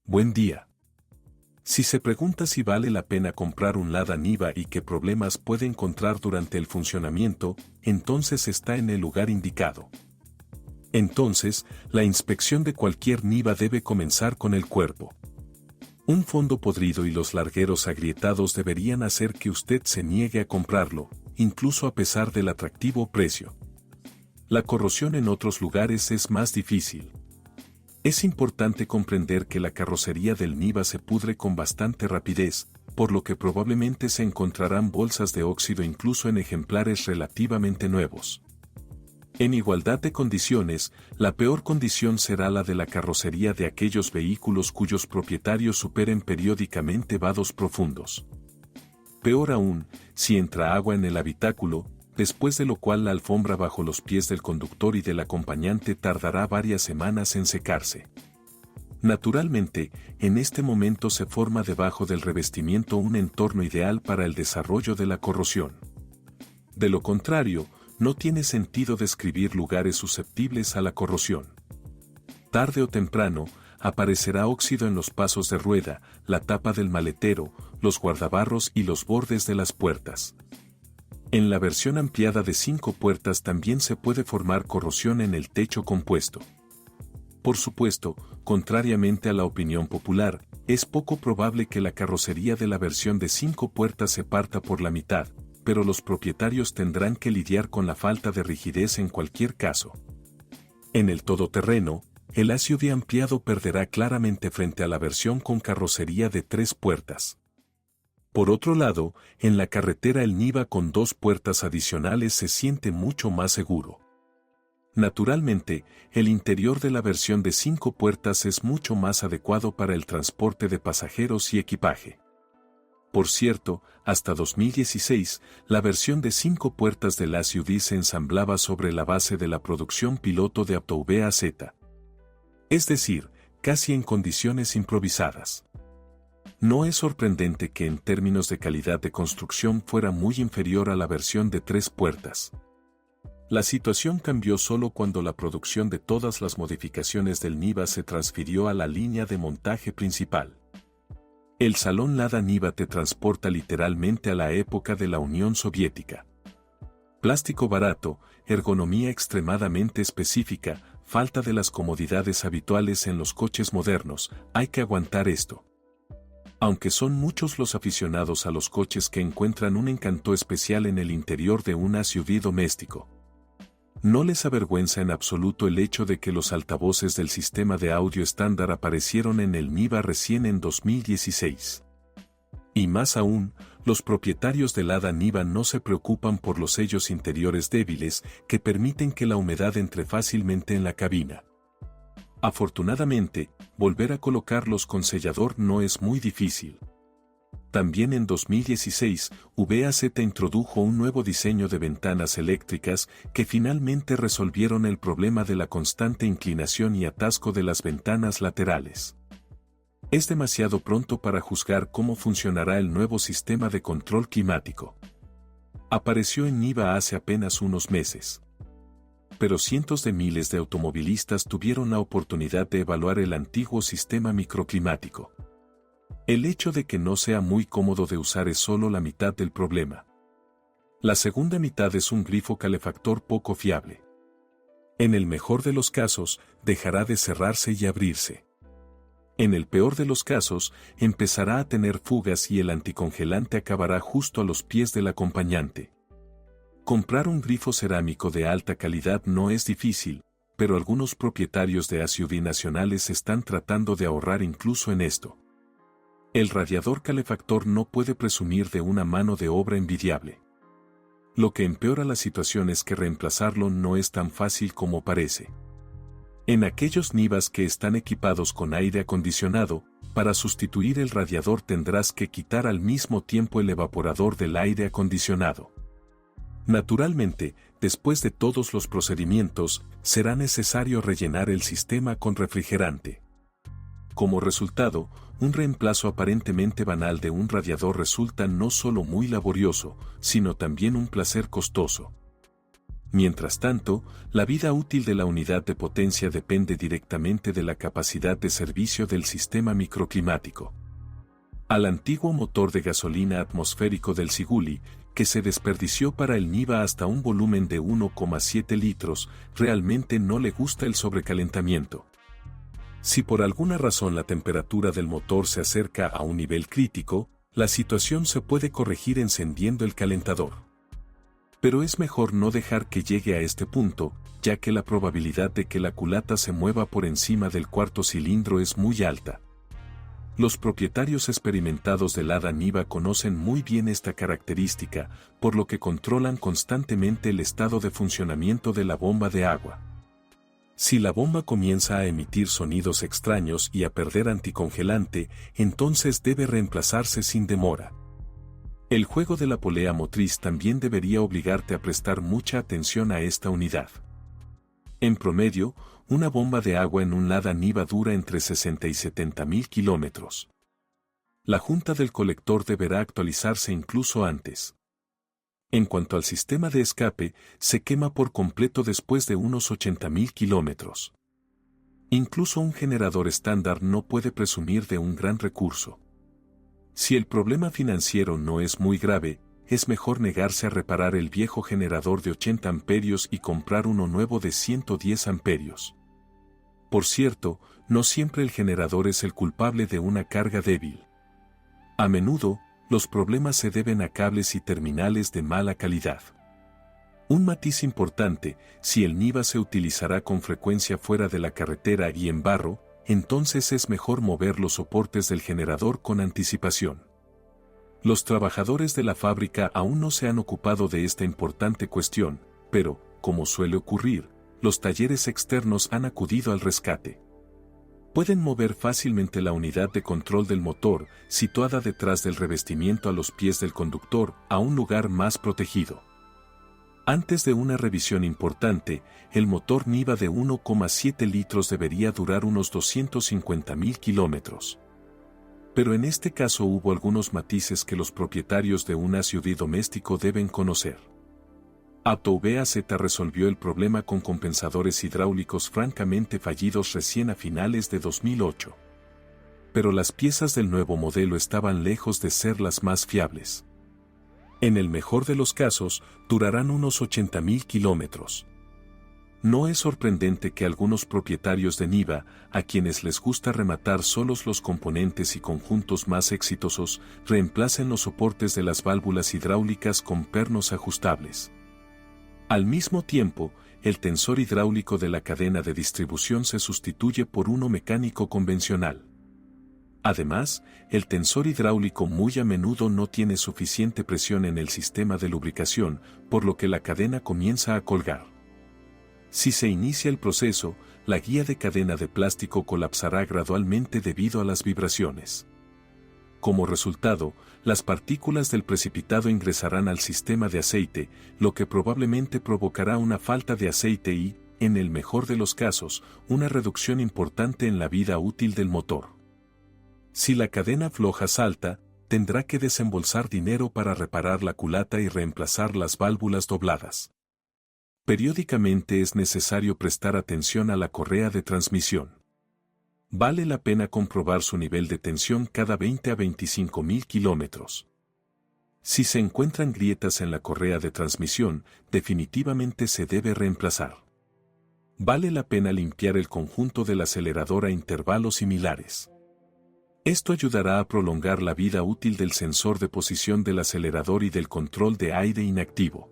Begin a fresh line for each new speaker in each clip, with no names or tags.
Buen día. Si se pregunta si vale la pena comprar un Lada Niva y qué problemas puede encontrar durante el funcionamiento, entonces está en el lugar indicado. Entonces, la inspección de cualquier Niva debe comenzar con el cuerpo. Un fondo podrido y los largueros agrietados deberían hacer que usted se niegue a comprarlo, incluso a pesar del atractivo precio. La corrosión en otros lugares es más difícil. Es importante comprender que la carrocería del Niva se pudre con bastante rapidez, por lo que probablemente se encontrarán bolsas de óxido incluso en ejemplares relativamente nuevos. En igualdad de condiciones, la peor condición será la de la carrocería de aquellos vehículos cuyos propietarios superen periódicamente vados profundos. Peor aún, si entra agua en el habitáculo, después de lo cual la alfombra bajo los pies del conductor y del acompañante tardará varias semanas en secarse. Naturalmente, en este momento se forma debajo del revestimiento un entorno ideal para el desarrollo de la corrosión. De lo contrario, no tiene sentido describir lugares susceptibles a la corrosión. Tarde o temprano, aparecerá óxido en los pasos de rueda, la tapa del maletero, los guardabarros y los bordes de las puertas. En la versión ampliada de 5 puertas también se puede formar corrosión en el techo compuesto. Por supuesto, contrariamente a la opinión popular, es poco probable que la carrocería de la versión de 5 puertas se parta por la mitad, pero los propietarios tendrán que lidiar con la falta de rigidez en cualquier caso. En el todoterreno, el SUV ampliado perderá claramente frente a la versión con carrocería de 3 puertas. Por otro lado, en la carretera el Niva con 2 puertas adicionales se siente mucho más seguro. Naturalmente, el interior de la versión de 5 puertas es mucho más adecuado para el transporte de pasajeros y equipaje. Por cierto, hasta 2016, la versión de 5 puertas del SUV se ensamblaba sobre la base de la producción piloto de Autoveo AZ. Es decir, casi en condiciones improvisadas. No es sorprendente que en términos de calidad de construcción fuera muy inferior a la versión de 3 puertas. La situación cambió solo cuando la producción de todas las modificaciones del Niva se transfirió a la línea de montaje principal. El salón Lada Niva te transporta literalmente a la época de la Unión Soviética. Plástico barato, ergonomía extremadamente específica, falta de las comodidades habituales en los coches modernos, hay que aguantar esto. Aunque son muchos los aficionados a los coches que encuentran un encanto especial en el interior de un SUV doméstico. No les avergüenza en absoluto el hecho de que los altavoces del sistema de audio estándar aparecieron en el Niva recién en 2016. Y más aún, los propietarios del Lada Niva no se preocupan por los sellos interiores débiles que permiten que la humedad entre fácilmente en la cabina. Afortunadamente, volver a colocarlos con sellador no es muy difícil. También en 2016, VAZ introdujo un nuevo diseño de ventanas eléctricas que finalmente resolvieron el problema de la constante inclinación y atasco de las ventanas laterales. Es demasiado pronto para juzgar cómo funcionará el nuevo sistema de control climático. Apareció en Niva hace apenas unos meses. Pero cientos de miles de automovilistas tuvieron la oportunidad de evaluar el antiguo sistema microclimático. El hecho de que no sea muy cómodo de usar es solo la mitad del problema. La segunda mitad es un grifo calefactor poco fiable. En el mejor de los casos, dejará de cerrarse y abrirse. En el peor de los casos, empezará a tener fugas y el anticongelante acabará justo a los pies del acompañante. Comprar un grifo cerámico de alta calidad no es difícil, pero algunos propietarios de SUV nacionales están tratando de ahorrar incluso en esto. El radiador calefactor no puede presumir de una mano de obra envidiable. Lo que empeora la situación es que reemplazarlo no es tan fácil como parece. En aquellos Nivas que están equipados con aire acondicionado, para sustituir el radiador tendrás que quitar al mismo tiempo el evaporador del aire acondicionado. Naturalmente, después de todos los procedimientos, será necesario rellenar el sistema con refrigerante. Como resultado, un reemplazo aparentemente banal de un radiador resulta no solo muy laborioso, sino también un placer costoso. Mientras tanto, la vida útil de la unidad de potencia depende directamente de la capacidad de servicio del sistema microclimático. Al antiguo motor de gasolina atmosférico del Siguli, que se desperdició para el Niva hasta un volumen de 1,7 litros, realmente no le gusta el sobrecalentamiento. Si por alguna razón la temperatura del motor se acerca a un nivel crítico, la situación se puede corregir encendiendo el calentador. Pero es mejor no dejar que llegue a este punto, ya que la probabilidad de que la culata se mueva por encima del cuarto cilindro es muy alta. Los propietarios experimentados del Lada Niva conocen muy bien esta característica, por lo que controlan constantemente el estado de funcionamiento de la bomba de agua. Si la bomba comienza a emitir sonidos extraños y a perder anticongelante, entonces debe reemplazarse sin demora. El juego de la polea motriz también debería obligarte a prestar mucha atención a esta unidad. En promedio, una bomba de agua en un Lada Niva dura entre 60 y 70.000 kilómetros. La junta del colector deberá actualizarse incluso antes. En cuanto al sistema de escape, se quema por completo después de unos 80.000 kilómetros. Incluso un generador estándar no puede presumir de un gran recurso. Si el problema financiero no es muy grave, es mejor negarse a reparar el viejo generador de 80 amperios y comprar uno nuevo de 110 amperios. Por cierto, no siempre el generador es el culpable de una carga débil. A menudo, los problemas se deben a cables y terminales de mala calidad. Un matiz importante: si el Niva se utilizará con frecuencia fuera de la carretera y en barro, entonces es mejor mover los soportes del generador con anticipación. Los trabajadores de la fábrica aún no se han ocupado de esta importante cuestión, pero, como suele ocurrir, los talleres externos han acudido al rescate. Pueden mover fácilmente la unidad de control del motor, situada detrás del revestimiento a los pies del conductor, a un lugar más protegido. Antes de una revisión importante, el motor Niva de 1,7 litros debería durar unos 250.000 kilómetros. Pero en este caso hubo algunos matices que los propietarios de un SUV doméstico deben conocer. AutoVAZ resolvió el problema con compensadores hidráulicos francamente fallidos recién a finales de 2008. Pero las piezas del nuevo modelo estaban lejos de ser las más fiables. En el mejor de los casos, durarán unos 80.000 kilómetros. No es sorprendente que algunos propietarios de Niva, a quienes les gusta rematar solos los componentes y conjuntos más exitosos, reemplacen los soportes de las válvulas hidráulicas con pernos ajustables. Al mismo tiempo, el tensor hidráulico de la cadena de distribución se sustituye por uno mecánico convencional. Además, el tensor hidráulico muy a menudo no tiene suficiente presión en el sistema de lubricación, por lo que la cadena comienza a colgar. Si se inicia el proceso, la guía de cadena de plástico colapsará gradualmente debido a las vibraciones. Como resultado, las partículas del precipitado ingresarán al sistema de aceite, lo que probablemente provocará una falta de aceite y, en el mejor de los casos, una reducción importante en la vida útil del motor. Si la cadena floja salta, tendrá que desembolsar dinero para reparar la culata y reemplazar las válvulas dobladas. Periódicamente es necesario prestar atención a la correa de transmisión. Vale la pena comprobar su nivel de tensión cada 20 a 25.000 kilómetros. Si se encuentran grietas en la correa de transmisión, definitivamente se debe reemplazar. Vale la pena limpiar el conjunto del acelerador a intervalos similares. Esto ayudará a prolongar la vida útil del sensor de posición del acelerador y del control de aire inactivo.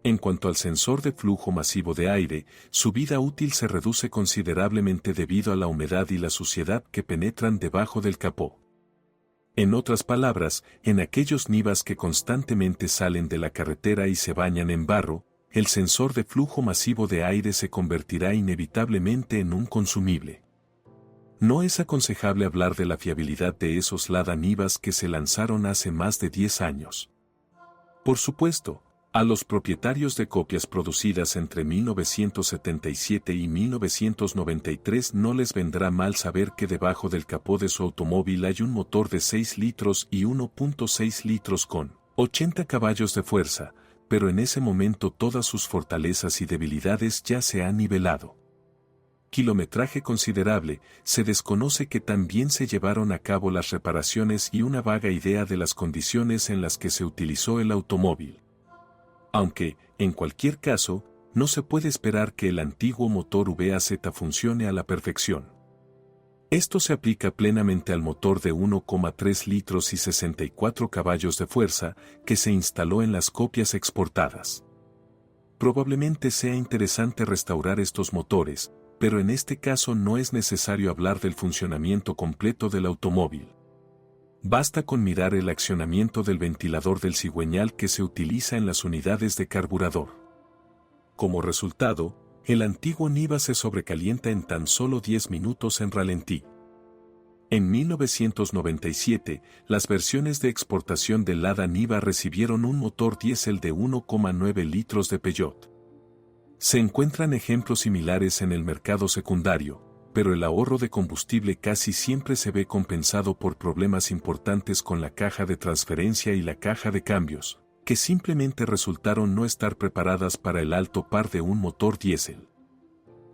En cuanto al sensor de flujo masivo de aire, su vida útil se reduce considerablemente debido a la humedad y la suciedad que penetran debajo del capó. En otras palabras, en aquellos Nivas que constantemente salen de la carretera y se bañan en barro, el sensor de flujo masivo de aire se convertirá inevitablemente en un consumible. No es aconsejable hablar de la fiabilidad de esos Lada Nivas que se lanzaron hace más de 10 años. Por supuesto, a los propietarios de copias producidas entre 1977 y 1993 no les vendrá mal saber que debajo del capó de su automóvil hay un motor de 6 litros y 1.6 litros con 80 caballos de fuerza, pero en ese momento todas sus fortalezas y debilidades ya se han nivelado. Kilometraje considerable, se desconoce que también se llevaron a cabo las reparaciones y una vaga idea de las condiciones en las que se utilizó el automóvil. Aunque, en cualquier caso, no se puede esperar que el antiguo motor VAZ funcione a la perfección. Esto se aplica plenamente al motor de 1,3 litros y 64 caballos de fuerza que se instaló en las copias exportadas. Probablemente sea interesante restaurar estos motores, pero en este caso no es necesario hablar del funcionamiento completo del automóvil. Basta con mirar el accionamiento del ventilador del cigüeñal que se utiliza en las unidades de carburador. Como resultado, el antiguo Niva se sobrecalienta en tan solo 10 minutos en ralentí. En 1997, las versiones de exportación del Lada Niva recibieron un motor diésel de 1,9 litros de Peugeot. Se encuentran ejemplos similares en el mercado secundario, pero el ahorro de combustible casi siempre se ve compensado por problemas importantes con la caja de transferencia y la caja de cambios, que simplemente resultaron no estar preparadas para el alto par de un motor diésel.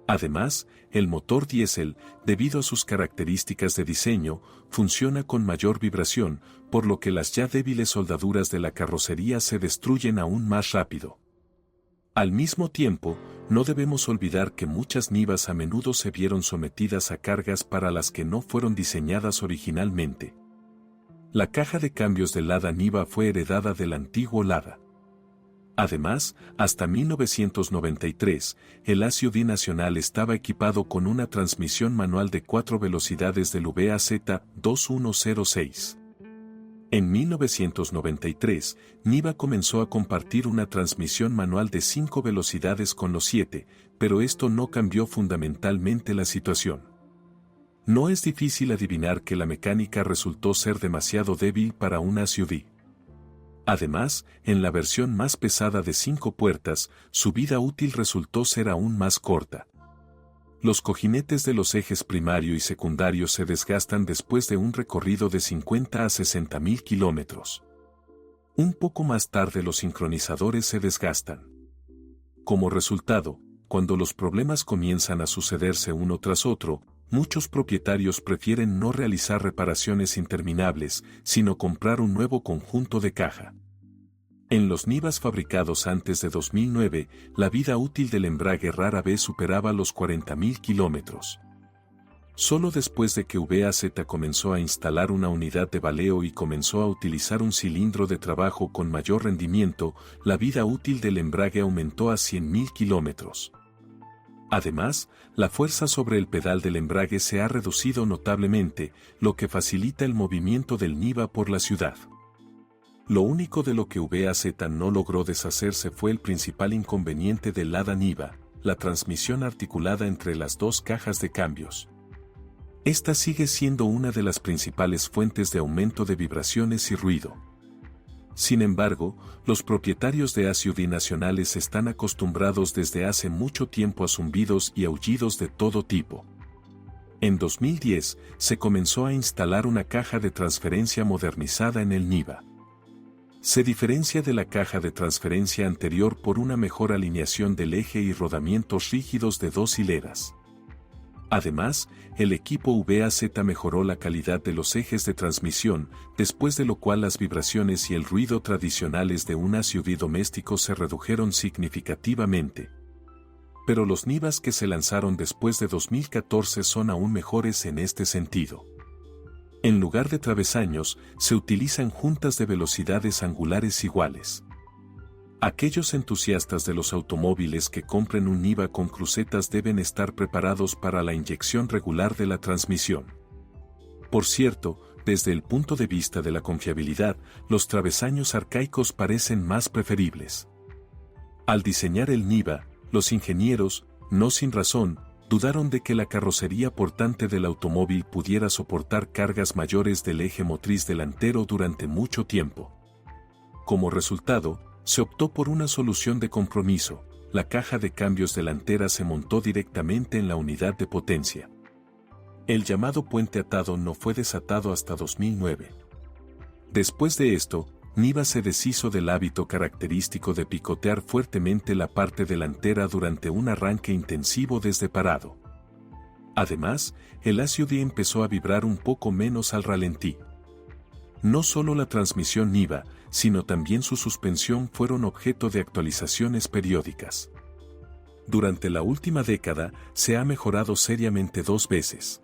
Además, el motor diésel, debido a sus características de diseño, funciona con mayor vibración, por lo que las ya débiles soldaduras de la carrocería se destruyen aún más rápido. Al mismo tiempo, no debemos olvidar que muchas Nivas a menudo se vieron sometidas a cargas para las que no fueron diseñadas originalmente. La caja de cambios del Lada Niva fue heredada del antiguo Lada. Además, hasta 1993, el SUV nacional estaba equipado con una transmisión manual de 4 velocidades del VAZ 2106. En 1993, Niva comenzó a compartir una transmisión manual de 5 velocidades con los 7, pero esto no cambió fundamentalmente la situación. No es difícil adivinar que la mecánica resultó ser demasiado débil para un SUV. Además, en la versión más pesada de 5 puertas, su vida útil resultó ser aún más corta. Los cojinetes de los ejes primario y secundario se desgastan después de un recorrido de 50 a 60.000 kilómetros. Un poco más tarde los sincronizadores se desgastan. Como resultado, cuando los problemas comienzan a sucederse uno tras otro, muchos propietarios prefieren no realizar reparaciones interminables, sino comprar un nuevo conjunto de caja. En los Nivas fabricados antes de 2009, la vida útil del embrague rara vez superaba los 40.000 kilómetros. Solo después de que VAZ comenzó a instalar una unidad de baleo y comenzó a utilizar un cilindro de trabajo con mayor rendimiento, la vida útil del embrague aumentó a 100.000 kilómetros. Además, la fuerza sobre el pedal del embrague se ha reducido notablemente, lo que facilita el movimiento del Niva por la ciudad. Lo único de lo que VAZ no logró deshacerse fue el principal inconveniente del Lada Niva, la transmisión articulada entre las dos cajas de cambios. Esta sigue siendo una de las principales fuentes de aumento de vibraciones y ruido. Sin embargo, los propietarios de SUV nacionales están acostumbrados desde hace mucho tiempo a zumbidos y aullidos de todo tipo. En 2010, se comenzó a instalar una caja de transferencia modernizada en el Niva. Se diferencia de la caja de transferencia anterior por una mejor alineación del eje y rodamientos rígidos de 2 hileras. Además, el equipo VAZ mejoró la calidad de los ejes de transmisión, después de lo cual las vibraciones y el ruido tradicionales de un SUV doméstico se redujeron significativamente. Pero los Nivas que se lanzaron después de 2014 son aún mejores en este sentido. En lugar de travesaños, se utilizan juntas de velocidades angulares iguales. Aquellos entusiastas de los automóviles que compren un Niva con crucetas deben estar preparados para la inyección regular de la transmisión. Por cierto, desde el punto de vista de la confiabilidad, los travesaños arcaicos parecen más preferibles. Al diseñar el Niva, los ingenieros, no sin razón, dudaron de que la carrocería portante del automóvil pudiera soportar cargas mayores del eje motriz delantero durante mucho tiempo. Como resultado, se optó por una solución de compromiso: la caja de cambios delantera se montó directamente en la unidad de potencia. El llamado puente atado no fue desatado hasta 2009. Después de esto, Niva se deshizo del hábito característico de picotear fuertemente la parte delantera durante un arranque intensivo desde parado. Además, el SUV empezó a vibrar un poco menos al ralentí. No solo la transmisión Niva, sino también su suspensión fueron objeto de actualizaciones periódicas. Durante la última década, se ha mejorado seriamente 2 veces.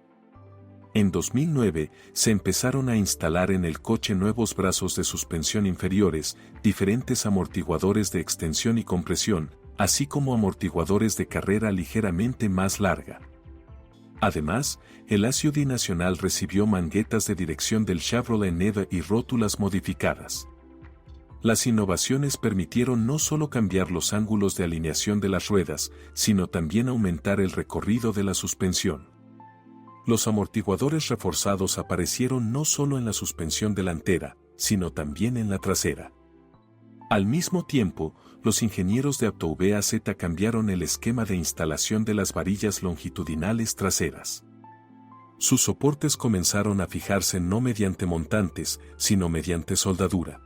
En 2009, se empezaron a instalar en el coche nuevos brazos de suspensión inferiores, diferentes amortiguadores de extensión y compresión, así como amortiguadores de carrera ligeramente más larga. Además, el SUV nacional recibió manguetas de dirección del Chevrolet Neva y rótulas modificadas. Las innovaciones permitieron no solo cambiar los ángulos de alineación de las ruedas, sino también aumentar el recorrido de la suspensión. Los amortiguadores reforzados aparecieron no solo en la suspensión delantera, sino también en la trasera. Al mismo tiempo, los ingenieros de AutoVAZ cambiaron el esquema de instalación de las varillas longitudinales traseras. Sus soportes comenzaron a fijarse no mediante montantes, sino mediante soldadura.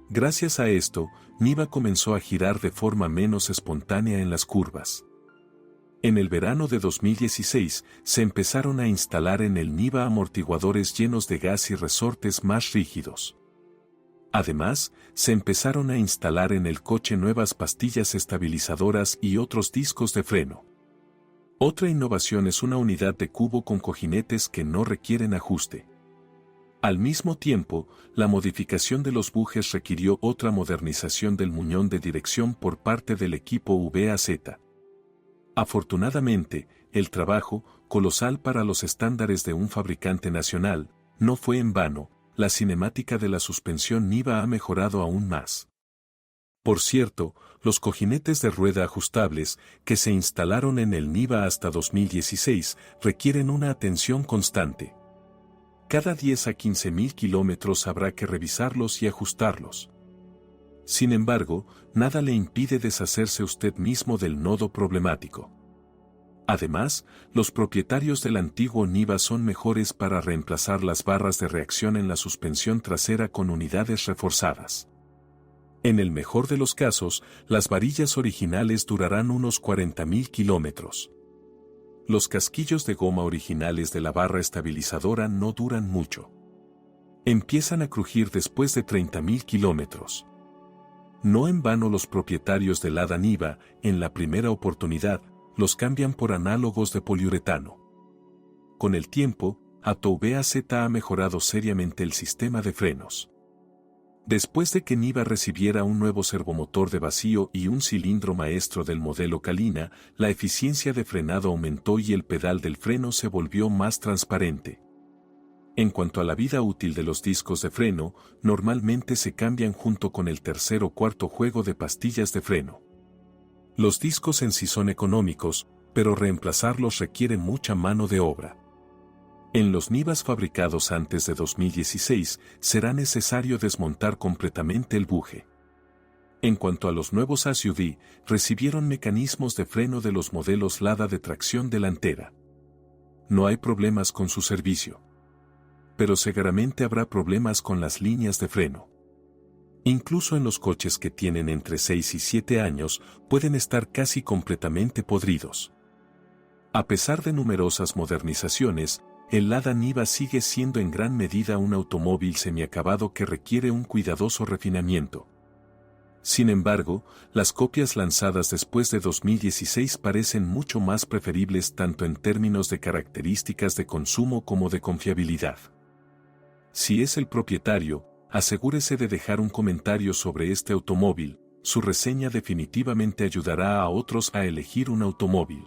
Gracias a esto, Niva comenzó a girar de forma menos espontánea en las curvas. En el verano de 2016, se empezaron a instalar en el Niva amortiguadores llenos de gas y resortes más rígidos. Además, se empezaron a instalar en el coche nuevas pastillas estabilizadoras y otros discos de freno. Otra innovación es una unidad de cubo con cojinetes que no requieren ajuste. Al mismo tiempo, la modificación de los bujes requirió otra modernización del muñón de dirección por parte del equipo VAZ. Afortunadamente, el trabajo, colosal para los estándares de un fabricante nacional, no fue en vano. La cinemática de la suspensión Niva ha mejorado aún más. Por cierto, los cojinetes de rueda ajustables, que se instalaron en el Niva hasta 2016, requieren una atención constante. Cada 10 a 15.000 kilómetros habrá que revisarlos y ajustarlos. Sin embargo, nada le impide deshacerse usted mismo del nodo problemático. Además, los propietarios del antiguo Niva son mejores para reemplazar las barras de reacción en la suspensión trasera con unidades reforzadas. En el mejor de los casos, las varillas originales durarán unos 40.000 kilómetros. Los casquillos de goma originales de la barra estabilizadora no duran mucho. Empiezan a crujir después de 30.000 kilómetros. No en vano los propietarios del Lada Niva, en la primera oportunidad, los cambian por análogos de poliuretano. Con el tiempo, AutoVAZ ha mejorado seriamente el sistema de frenos. Después de que Niva recibiera un nuevo servomotor de vacío y un cilindro maestro del modelo Kalina, la eficiencia de frenado aumentó y el pedal del freno se volvió más transparente. En cuanto a la vida útil de los discos de freno, normalmente se cambian junto con el tercer o cuarto juego de pastillas de freno. Los discos en sí son económicos, pero reemplazarlos requiere mucha mano de obra. En los Nivas fabricados antes de 2016, será necesario desmontar completamente el buje. En cuanto a los nuevos SUV, recibieron mecanismos de freno de los modelos Lada de tracción delantera. No hay problemas con su servicio. Pero seguramente habrá problemas con las líneas de freno. Incluso en los coches que tienen entre 6 y 7 años, pueden estar casi completamente podridos. A pesar de numerosas modernizaciones, el Lada Niva sigue siendo en gran medida un automóvil semiacabado que requiere un cuidadoso refinamiento. Sin embargo, las copias lanzadas después de 2016 parecen mucho más preferibles tanto en términos de características de consumo como de confiabilidad. Si es el propietario, asegúrese de dejar un comentario sobre este automóvil, su reseña definitivamente ayudará a otros a elegir un automóvil.